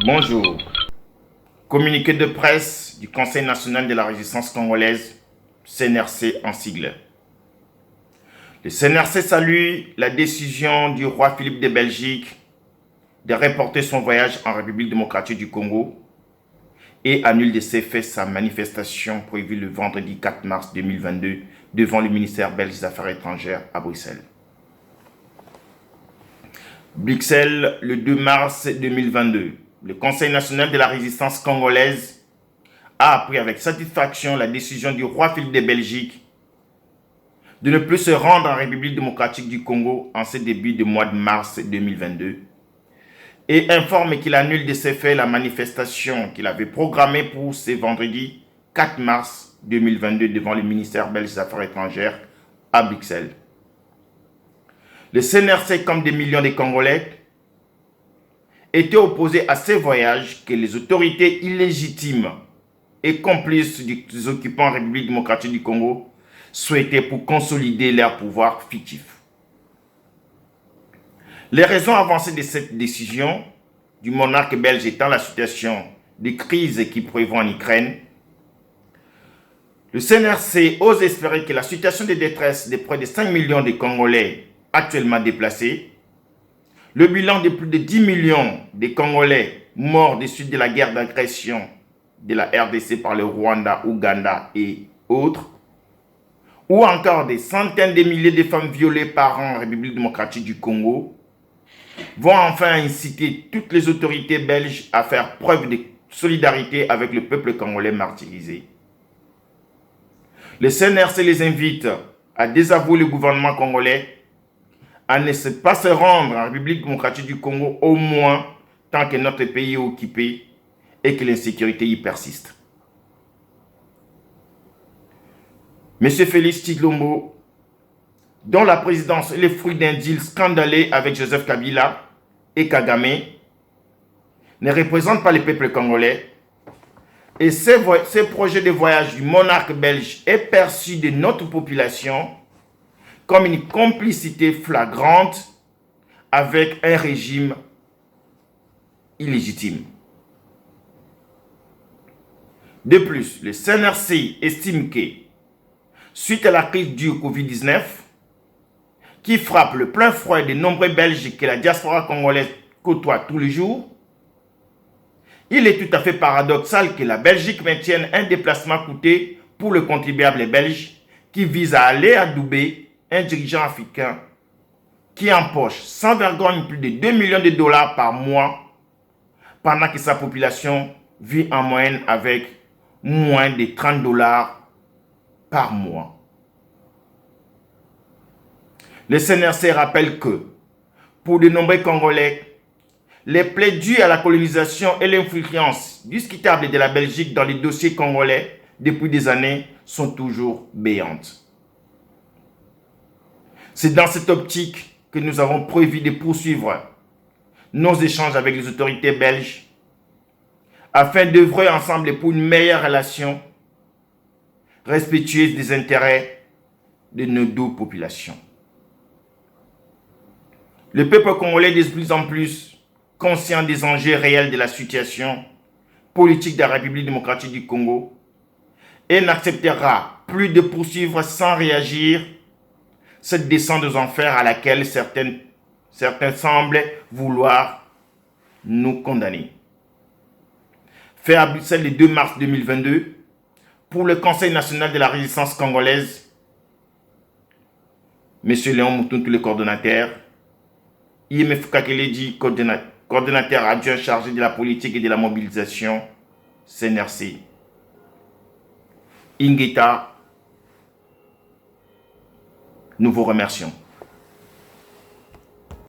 Bonjour. Communiqué de presse du Conseil national de la résistance congolaise, CNRC en sigle. Le CNRC salue la décision du roi Philippe de Belgique de reporter son voyage en République démocratique du Congo et annule de ses faits sa manifestation prévue le vendredi 4 mars 2022 devant le ministère belge des Affaires étrangères à Bruxelles. Bruxelles, le 2 mars 2022. Le Conseil national de la résistance congolaise a appris avec satisfaction la décision du roi Philippe de Belgique de ne plus se rendre en République démocratique du Congo en ce début de mois de mars 2022 et informe qu'il annule de ses faits la manifestation qu'il avait programmée pour ce vendredi 4 mars 2022 devant le ministère belge des Affaires étrangères à Bruxelles. Le CNRC, comme des millions de Congolais, était opposé à ces voyages que les autorités illégitimes et complices des occupants en République démocratique du Congo souhaitaient pour consolider leur pouvoir fictif. Les raisons avancées de cette décision du monarque belge étant la situation de crise qui prévaut en Ukraine, le CNRC ose espérer que la situation de détresse de près de 5 millions de Congolais actuellement déplacés, le bilan de plus de 10 millions de Congolais morts des suites de la guerre d'agression de la RDC par le Rwanda, Ouganda et autres, ou encore des centaines de milliers de femmes violées par an en République démocratique du Congo, vont enfin inciter toutes les autorités belges à faire preuve de solidarité avec le peuple congolais martyrisé. Le CNRC les invite à désavouer le gouvernement congolais, à ne pas se rendre en République démocratique du Congo au moins tant que notre pays est occupé et que l'insécurité y persiste. M. Félix Tshilombo, dont la présidence est le fruit d'un deal scandaleux avec Joseph Kabila et Kagame, ne représente pas le peuple congolais et ce projet de voyage du monarque belge est perçu de notre population comme une complicité flagrante avec un régime illégitime. De plus, le CNRC estime que, suite à la crise du Covid-19, qui frappe le plein fouet de nombreux Belges que la diaspora congolaise côtoie tous les jours, il est tout à fait paradoxal que la Belgique maintienne un déplacement coûteux pour le contribuable belge qui vise à aller adouber un dirigeant africain qui empoche sans vergogne plus de 2 millions de dollars par mois pendant que sa population vit en moyenne avec moins de 30 dollars par mois. Le CNRC rappelle que, pour de nombreux Congolais, les plaies dues à la colonisation et l'influence discutable de la Belgique dans les dossiers congolais depuis des années sont toujours béantes. C'est dans cette optique que nous avons prévu de poursuivre nos échanges avec les autorités belges afin d'œuvrer ensemble pour une meilleure relation respectueuse des intérêts de nos deux populations. Le peuple congolais est de plus en plus conscient des enjeux réels de la situation politique de la République démocratique du Congo et n'acceptera plus de poursuivre sans réagir cette descente aux enfers à laquelle certains semblent vouloir nous condamner. Fait à Bruxelles le 2 mars 2022, pour le Conseil national de la résistance congolaise, M. Léon Moutountou, le coordonnateur, Yeme Foukakeledi, coordonnateur adjoint chargé de la politique et de la mobilisation, CNRC. Ingeta, nous vous remercions.